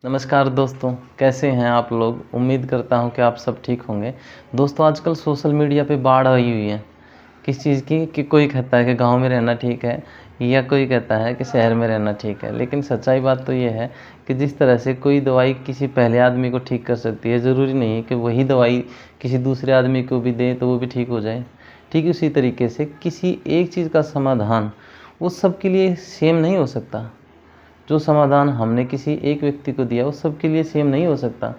नमस्कार दोस्तों, कैसे हैं आप लोग। उम्मीद करता हूं कि आप सब ठीक होंगे। दोस्तों, आजकल सोशल मीडिया पे बाढ़ आई हुई है किस चीज़ की कि कोई कहता है कि गांव में रहना ठीक है या कोई कहता है कि शहर में रहना ठीक है। लेकिन सच्चाई बात तो ये है कि जिस तरह से कोई दवाई किसी पहले आदमी को ठीक कर सकती है, ज़रूरी नहीं है कि वही दवाई किसी दूसरे आदमी को भी दें तो वो भी ठीक हो जाए। ठीक उसी तरीके से किसी एक चीज़ का समाधान वो सबके लिए सेम नहीं हो सकता। जो समाधान हमने किसी एक व्यक्ति को दिया वो सबके लिए सेम नहीं हो सकता।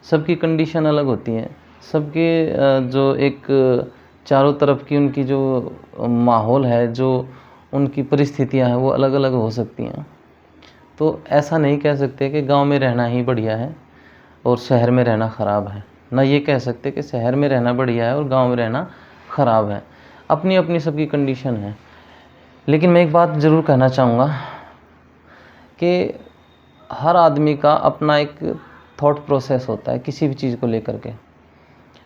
सबकी कंडीशन अलग होती हैं। सबके जो एक चारों तरफ की उनकी जो माहौल है, जो उनकी परिस्थितियां हैं, वो अलग अलग हो सकती हैं। तो ऐसा नहीं कह सकते कि गांव में रहना ही बढ़िया है और शहर में रहना ख़राब है। ना ये कह सकते कि शहर में रहना बढ़िया है और गांव में रहना ख़राब है। अपनी अपनी सबकी कंडीशन है। लेकिन मैं एक बात ज़रूर कहना चाहूँगा कि हर आदमी का अपना एक थॉट प्रोसेस होता है किसी भी चीज़ को लेकर के,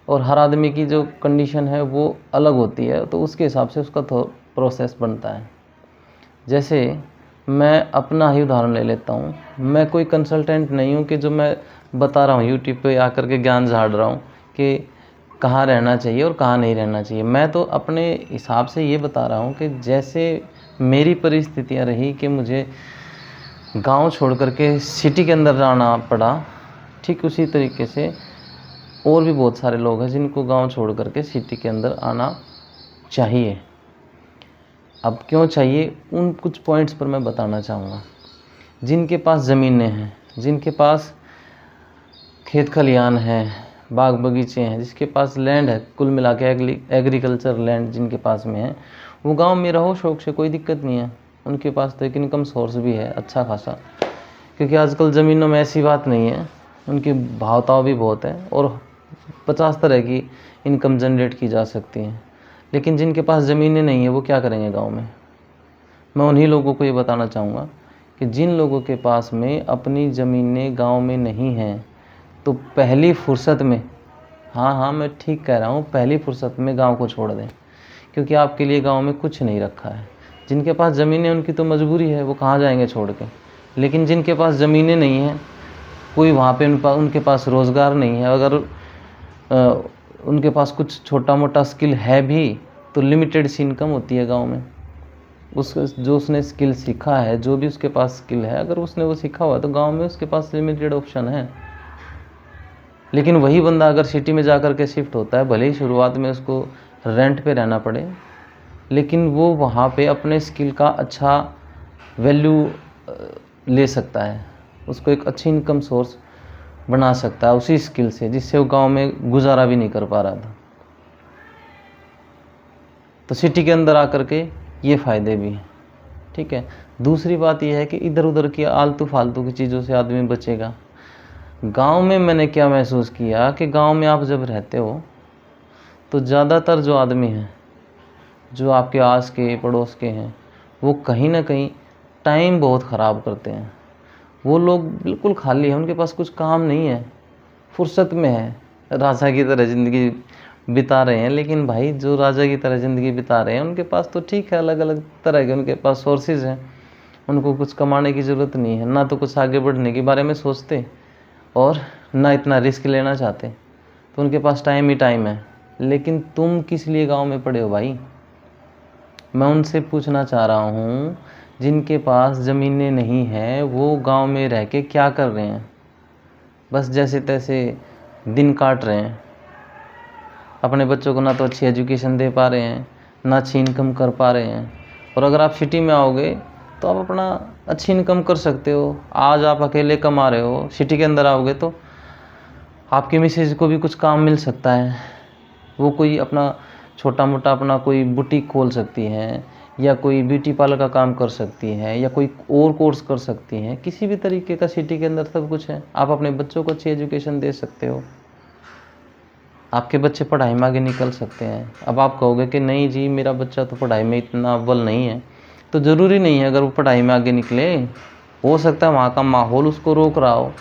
और हर आदमी की जो कंडीशन है वो अलग होती है, तो उसके हिसाब से उसका थॉट प्रोसेस बनता है। जैसे मैं अपना ही उदाहरण ले लेता हूँ। मैं कोई कंसल्टेंट नहीं हूँ कि जो मैं बता रहा हूँ यूट्यूब पे आकर के ज्ञान झाड़ रहा हूँ कि कहाँ रहना चाहिए और कहाँ नहीं रहना चाहिए। मैं तो अपने हिसाब से ये बता रहा हूँ कि जैसे मेरी परिस्थितियाँ रही कि मुझे गांव छोड़ करके सिटी के अंदर जाना पड़ा, ठीक उसी तरीके से और भी बहुत सारे लोग हैं जिनको गांव छोड़ करके सिटी के अंदर आना चाहिए। अब क्यों चाहिए, उन कुछ पॉइंट्स पर मैं बताना चाहूँगा। जिनके पास ज़मीनें हैं, जिनके पास खेत खलियान हैं, बाग बगीचे हैं, जिसके पास लैंड है, कुल मिला के एग्रीकल्चर लैंड जिनके पास में है, वो गांव में रहो शौक से, कोई दिक्कत नहीं है। उनके पास तो एक इनकम सोर्स भी है अच्छा खासा, क्योंकि आजकल ज़मीनों में ऐसी बात नहीं है, उनकी भावताव भी बहुत है और 50 तरह की इनकम जनरेट की जा सकती है। लेकिन जिनके पास ज़मीनें नहीं है वो क्या करेंगे गांव में। मैं उन्हीं लोगों को ये बताना चाहूँगा कि जिन लोगों के पास में अपनी ज़मीनें गांव में नहीं हैं, तो पहली फुर्सत में, हाँ मैं ठीक कह रहा हूँ, पहली फुर्सत में गांव को छोड़ दें, क्योंकि आपके लिए गांव में कुछ नहीं रखा है। जिनके पास ज़मीनें उनकी तो मजबूरी है, वो कहाँ जाएंगे छोड़ के। लेकिन जिनके पास ज़मीनें नहीं हैं, कोई वहाँ पे उनके पास रोज़गार नहीं है, अगर उनके पास कुछ छोटा मोटा स्किल है भी तो लिमिटेड सी इनकम होती है गांव में। जो उसने स्किल सीखा है, जो भी उसके पास स्किल है, अगर उसने वो सीखा हुआ है तो गांव में उसके पास लिमिटेड ऑप्शन है। लेकिन वही बंदा अगर सिटी में जा कर के शिफ्ट होता है, भले ही शुरुआत में उसको रेंट पे रहना पड़े, लेकिन वो वहाँ पे अपने स्किल का अच्छा वैल्यू ले सकता है, उसको एक अच्छी इनकम सोर्स बना सकता है उसी स्किल से, जिससे वो गांव में गुजारा भी नहीं कर पा रहा था। तो सिटी के अंदर आकर के ये फ़ायदे भी हैं। ठीक है। दूसरी बात यह है कि इधर उधर की आलतू फालतू की चीज़ों से आदमी बचेगा। गांव में मैंने क्या महसूस किया कि गांव में आप जब रहते हो तो ज़्यादातर जो आदमी हैं, जो आपके आस के पड़ोस के हैं, वो कहीं ना कहीं टाइम बहुत ख़राब करते हैं। वो लोग बिल्कुल खाली हैं, उनके पास कुछ काम नहीं है, फुर्सत में है, राजा की तरह ज़िंदगी बिता रहे हैं। लेकिन भाई, जो राजा की तरह ज़िंदगी बिता रहे हैं उनके पास तो ठीक है, अलग अलग तरह के उनके पास सोर्सेज हैं, उनको कुछ कमाने की ज़रूरत नहीं है, ना तो कुछ आगे बढ़ने के बारे में सोचते और ना इतना रिस्क लेना चाहते, तो उनके पास टाइम ही टाइम है। लेकिन तुम किस लिए गांव में पड़े हो भाई। मैं उनसे पूछना चाह रहा हूँ, जिनके पास ज़मीनें नहीं हैं वो गांव में रह के क्या कर रहे हैं। बस जैसे तैसे दिन काट रहे हैं, अपने बच्चों को ना तो अच्छी एजुकेशन दे पा रहे हैं, ना अच्छी इनकम कर पा रहे हैं। और अगर आप सिटी में आओगे तो आप अपना अच्छी इनकम कर सकते हो। आज आप अकेले कमा रहे हो, सिटी के अंदर आओगे तो आपकी मिसेज को भी कुछ काम मिल सकता है, वो कोई अपना छोटा मोटा अपना कोई बुटीक खोल सकती हैं, या कोई ब्यूटी पार्लर का काम कर सकती हैं, या कोई और कोर्स कर सकती हैं। किसी भी तरीके का सिटी के अंदर सब कुछ है। आप अपने बच्चों को अच्छी एजुकेशन दे सकते हो, आपके बच्चे पढ़ाई में आगे निकल सकते हैं। अब आप कहोगे कि नहीं जी, मेरा बच्चा तो पढ़ाई में इतना अव्वल नहीं है, तो ज़रूरी नहीं है अगर वो पढ़ाई में आगे निकले, हो सकता है वहाँ का माहौल उसको रोक रहा हो।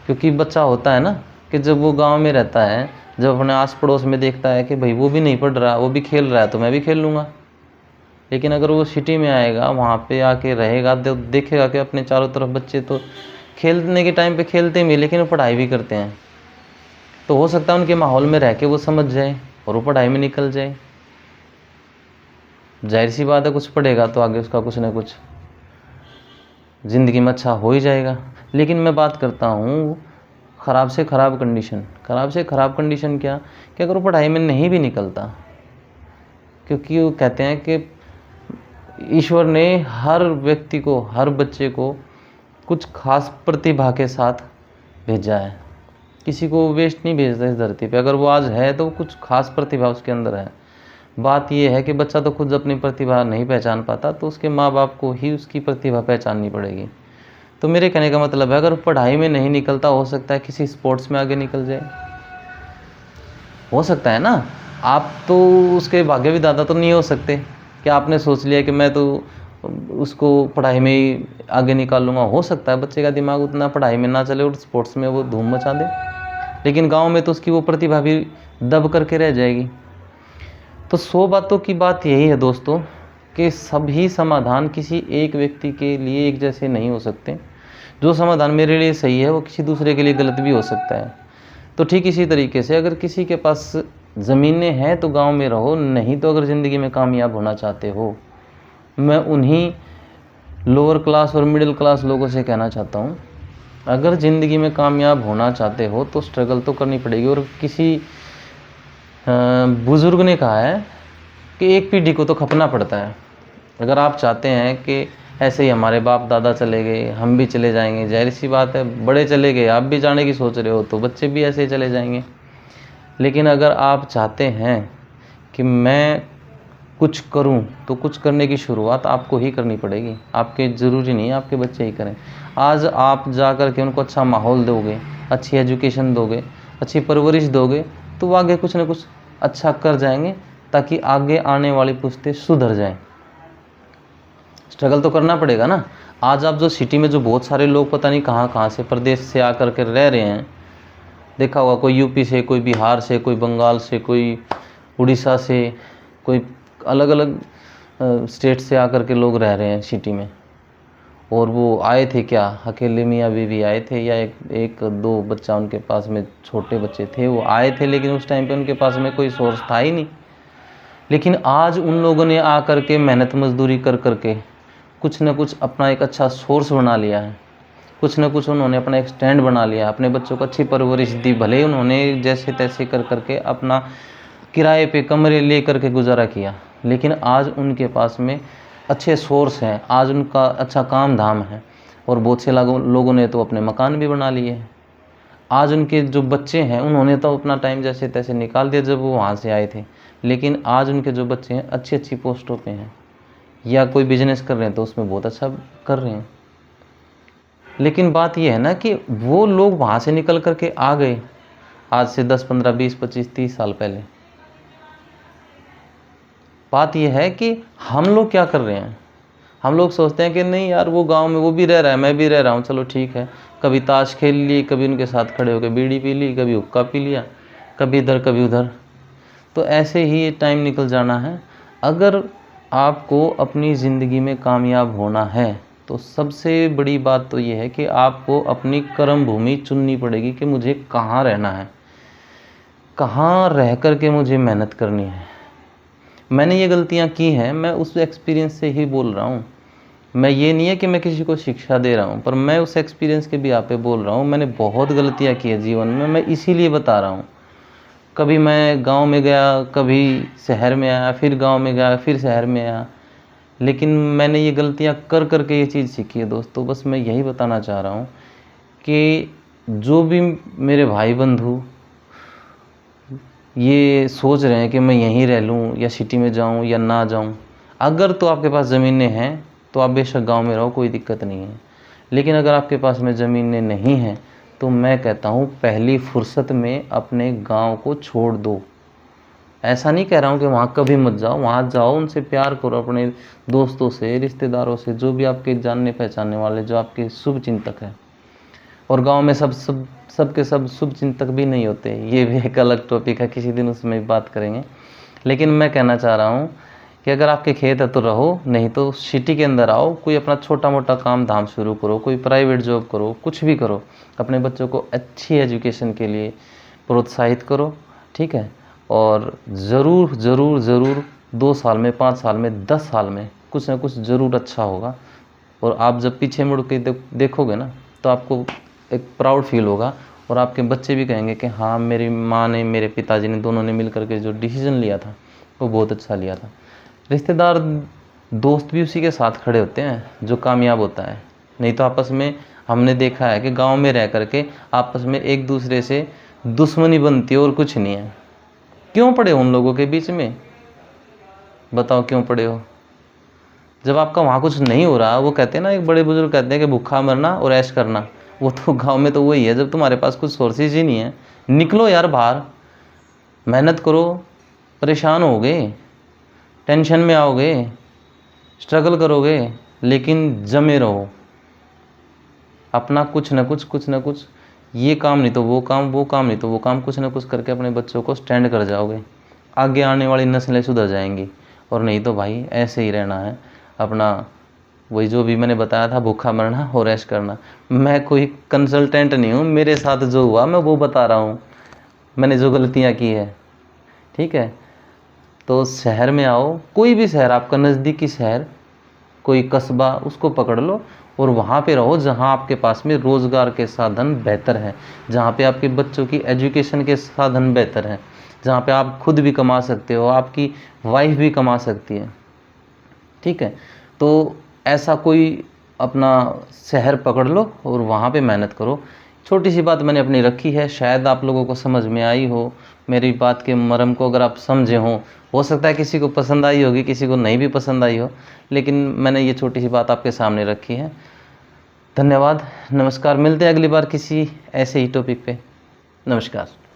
क्योंकि बच्चा होता है ना कि जब वो गांव में रहता है, जब अपने आस पड़ोस में देखता है कि भाई वो भी नहीं पढ़ रहा, वो भी खेल रहा है, तो मैं भी खेल लूँगा। लेकिन अगर वो सिटी में आएगा, वहाँ पे आके रहेगा, देखेगा कि अपने चारों तरफ बच्चे तो खेलने के टाइम पे खेलते भी, लेकिन वो पढ़ाई भी करते हैं। तो हो सकता है उनके माहौल में रह के वो समझ जाए और वो पढ़ाई में निकल जाए। जाहिर सी बात है, कुछ पढ़ेगा तो आगे उसका कुछ ना कुछ ज़िंदगी में अच्छा हो ही जाएगा। लेकिन मैं बात करता हूँ ख़राब से ख़राब कंडीशन। ख़राब से ख़राब कंडीशन क्या कि अगर वो पढ़ाई में नहीं भी निकलता, क्योंकि वो कहते हैं कि ईश्वर ने हर व्यक्ति को, हर बच्चे को कुछ खास प्रतिभा के साथ भेजा है। किसी को वेस्ट नहीं भेजता इस धरती पे। अगर वो आज है तो कुछ खास प्रतिभा उसके अंदर है। बात ये है कि बच्चा तो खुद अपनी प्रतिभा नहीं पहचान पाता, तो उसके माँ बाप को ही उसकी प्रतिभा पहचाननी पड़ेगी। तो मेरे कहने का मतलब है, अगर पढ़ाई में नहीं निकलता, हो सकता है किसी स्पोर्ट्स में आगे निकल जाए, हो सकता है ना। आप तो उसके भाग्य विधाता तो नहीं हो सकते कि आपने सोच लिया कि मैं तो उसको पढ़ाई में ही आगे निकालूंगा। हो सकता है बच्चे का दिमाग उतना पढ़ाई में ना चले और स्पोर्ट्स में वो धूम मचा दे, लेकिन गांव में तो उसकी वो प्रतिभा भी दब करके रह जाएगी। तो 100 बातों की बात यही है दोस्तों कि सभी समाधान किसी एक व्यक्ति के लिए एक जैसे नहीं हो सकते। जो समाधान मेरे लिए सही है वो किसी दूसरे के लिए गलत भी हो सकता है। तो ठीक इसी तरीके से अगर किसी के पास ज़मीनें हैं तो गांव में रहो, नहीं तो अगर ज़िंदगी में कामयाब होना चाहते हो, मैं उन्हीं लोअर क्लास और मिडिल क्लास लोगों से कहना चाहता हूँ, अगर ज़िंदगी में कामयाब होना चाहते हो तो स्ट्रगल तो करनी पड़ेगी। और किसी बुज़ुर्ग ने कहा है कि एक पीढ़ी को तो खपना पड़ता है। अगर आप चाहते हैं कि ऐसे ही हमारे बाप दादा चले गए, हम भी चले जाएंगे, जाहिर सी बात है, बड़े चले गए, आप भी जाने की सोच रहे हो तो बच्चे भी ऐसे ही चले जाएंगे। लेकिन अगर आप चाहते हैं कि मैं कुछ करूं, तो कुछ करने की शुरुआत आपको ही करनी पड़ेगी। आपके ज़रूरी नहीं आपके बच्चे ही करें। आज आप जा कर के उनको अच्छा माहौल दोगे, अच्छी एजुकेशन दोगे, अच्छी परवरिश दोगे, तो वो आगे कुछ ना कुछ अच्छा कर जाएंगे, ताकि आगे आने वाली पुश्तें सुधर जाएं। स्ट्रगल तो करना पड़ेगा ना। आज आप जो सिटी में जो बहुत सारे लोग पता नहीं कहाँ कहाँ से प्रदेश से आकर के रह रहे हैं, देखा होगा, कोई यूपी से, कोई बिहार से, कोई बंगाल से, कोई उड़ीसा से, कोई अलग अलग स्टेट से आकर के लोग रह रहे हैं सिटी में। और वो आए थे क्या, अकेले मियाँ बीवी आए थे या एक दो बच्चा उनके पास में, छोटे बच्चे थे, वो आए थे, लेकिन उस टाइम पे उनके पास में कोई सोर्स था ही नहीं। लेकिन आज उन लोगों ने आकर के मेहनत मजदूरी कर करके कुछ न कुछ अपना एक अच्छा सोर्स बना लिया है। कुछ न कुछ उन्होंने अपना एक स्टैंड बना लिया, अपने बच्चों को अच्छी परवरिश दी। भले उन्होंने जैसे तैसे कर करके अपना किराए पे कमरे ले करके गुजारा किया, लेकिन आज उनके पास में अच्छे सोर्स हैं, आज उनका अच्छा काम धाम है। और बहुत से लोगों ने तो अपने मकान भी बना लिए हैं। आज उनके जो बच्चे हैं, उन्होंने तो अपना टाइम जैसे तैसे निकाल दिया जब वो वहाँ से आए थे, लेकिन आज उनके जो बच्चे हैं अच्छी अच्छी पोस्टों पे हैं, या कोई बिजनेस कर रहे हैं तो उसमें बहुत अच्छा कर रहे हैं। लेकिन बात यह है ना कि वो लोग वहाँ से निकल करके आ गए आज से 10, 15, 20, 25, 30 साल पहले। बात यह है कि हम लोग क्या कर रहे हैं। हम लोग सोचते हैं कि नहीं यार, वो गांव में वो भी रह रहा है, मैं भी रह रहा हूँ, चलो ठीक है। कभी ताश खेल ली, कभी उनके साथ खड़े होकर बीड़ी पी ली, कभी हुक्का पी लिया, कभी इधर कभी उधर। तो ऐसे ही ये टाइम निकल जाना है। अगर आपको अपनी ज़िंदगी में कामयाब होना है तो सबसे बड़ी बात तो ये है कि आपको अपनी कर्म भूमि चुननी पड़ेगी कि मुझे कहाँ रहना है, कहाँ रह कर के मुझे मेहनत करनी है। मैंने ये गलतियाँ की हैं, मैं उस एक्सपीरियंस से ही बोल रहा हूँ। मैं ये नहीं है कि मैं किसी को शिक्षा दे रहा हूँ, पर मैं उस एक्सपीरियंस के भी आप पे बोल रहा हूँ। मैंने बहुत गलतियाँ की है जीवन में, मैं इसीलिए बता रहा हूँ। कभी मैं गांव में गया, कभी शहर में आया, फिर गांव में गया, फिर शहर में आया, लेकिन मैंने ये गलतियाँ कर करके ये चीज़ सीखी है दोस्तों। बस मैं यही बताना चाह रहा हूँ कि जो भी मेरे भाई बंधु ये सोच रहे हैं कि मैं यहीं रह लूँ या सिटी में जाऊँ या ना जाऊँ, अगर तो आपके पास ज़मीनें हैं तो आप बेशक गांव में रहो, कोई दिक्कत नहीं है। लेकिन अगर आपके पास में ज़मीनें नहीं हैं तो मैं कहता हूँ पहली फुर्सत में अपने गांव को छोड़ दो। ऐसा नहीं कह रहा हूँ कि वहाँ कभी मत जाओ, वहाँ जाओ, उनसे प्यार करो, अपने दोस्तों से, रिश्तेदारों से, जो भी आपके जानने पहचानने वाले, जो आपके शुभ चिंतक हैं। और गांव में सब के सब शुभ चिंतक भी नहीं होते, ये भी एक अलग टॉपिक है, किसी दिन उसमें बात करेंगे। लेकिन मैं कहना चाह रहा हूँ कि अगर आपके खेत है तो रहो, नहीं तो सिटी के अंदर आओ, कोई अपना छोटा मोटा काम धाम शुरू करो, कोई प्राइवेट जॉब करो, कुछ भी करो, अपने बच्चों को अच्छी एजुकेशन के लिए प्रोत्साहित करो, ठीक है। और ज़रूर ज़रूर ज़रूर 2 साल में, 5 साल में, 10 साल में कुछ ना कुछ ज़रूर अच्छा होगा। और आप जब पीछे मुड़ के देखोगे ना, तो आपको एक प्राउड फील होगा, और आपके बच्चे भी कहेंगे कि हाँ, मेरी माँ ने, मेरे पिताजी ने, दोनों ने मिल करके जो डिसीज़न लिया था वो बहुत अच्छा लिया था। रिश्तेदार, दोस्त भी उसी के साथ खड़े होते हैं जो कामयाब होता है। नहीं तो आपस में हमने देखा है कि गांव में रह करके आपस में एक दूसरे से दुश्मनी बनती है और कुछ नहीं है। क्यों पड़े हो उन लोगों के बीच में? बताओ क्यों पड़े हो? जब आपका वहाँ कुछ नहीं हो रहा, वो कहते हैं ना, एक बड़े बुजुर्ग कहते हैं कि भूखा मरना और ऐश करना, वो तो गांव में तो वही है। जब तुम्हारे पास कुछ सोर्सेज ही नहीं है, निकलो यार बाहर, मेहनत करो। परेशान होगे, टेंशन में आओगे, स्ट्रगल करोगे, लेकिन जमे रहो। अपना कुछ ना कुछ, ये काम नहीं तो वो काम, वो काम नहीं तो वो काम, कुछ ना कुछ करके अपने बच्चों को स्टैंड कर जाओगे। आगे आने वाली नस्लें सुधर जाएंगी। और नहीं तो भाई ऐसे ही रहना है अपना, वही जो भी मैंने बताया था, भूखा मरना और ऐश करना। मैं कोई कंसल्टेंट नहीं हूँ, मेरे साथ जो हुआ मैं वो बता रहा हूँ, मैंने जो गलतियाँ की है, ठीक है। तो शहर में आओ, कोई भी शहर, आपका नज़दीकी शहर, कोई कस्बा, उसको पकड़ लो और वहाँ पे रहो जहाँ आपके पास में रोज़गार के साधन बेहतर हैं, जहाँ पे आपके बच्चों की एजुकेशन के साधन बेहतर हैं, जहाँ पे आप खुद भी कमा सकते हो, आपकी वाइफ भी कमा सकती है, ठीक है। तो ऐसा कोई अपना शहर पकड़ लो और वहाँ पे मेहनत करो। छोटी सी बात मैंने अपनी रखी है, शायद आप लोगों को समझ में आई हो, मेरी बात के मर्म को अगर आप समझे हो सकता है किसी को पसंद आई होगी, किसी को नहीं भी पसंद आई हो, लेकिन मैंने ये छोटी सी बात आपके सामने रखी है। धन्यवाद, नमस्कार, मिलते हैं अगली बार किसी ऐसे ही टॉपिक पे। नमस्कार।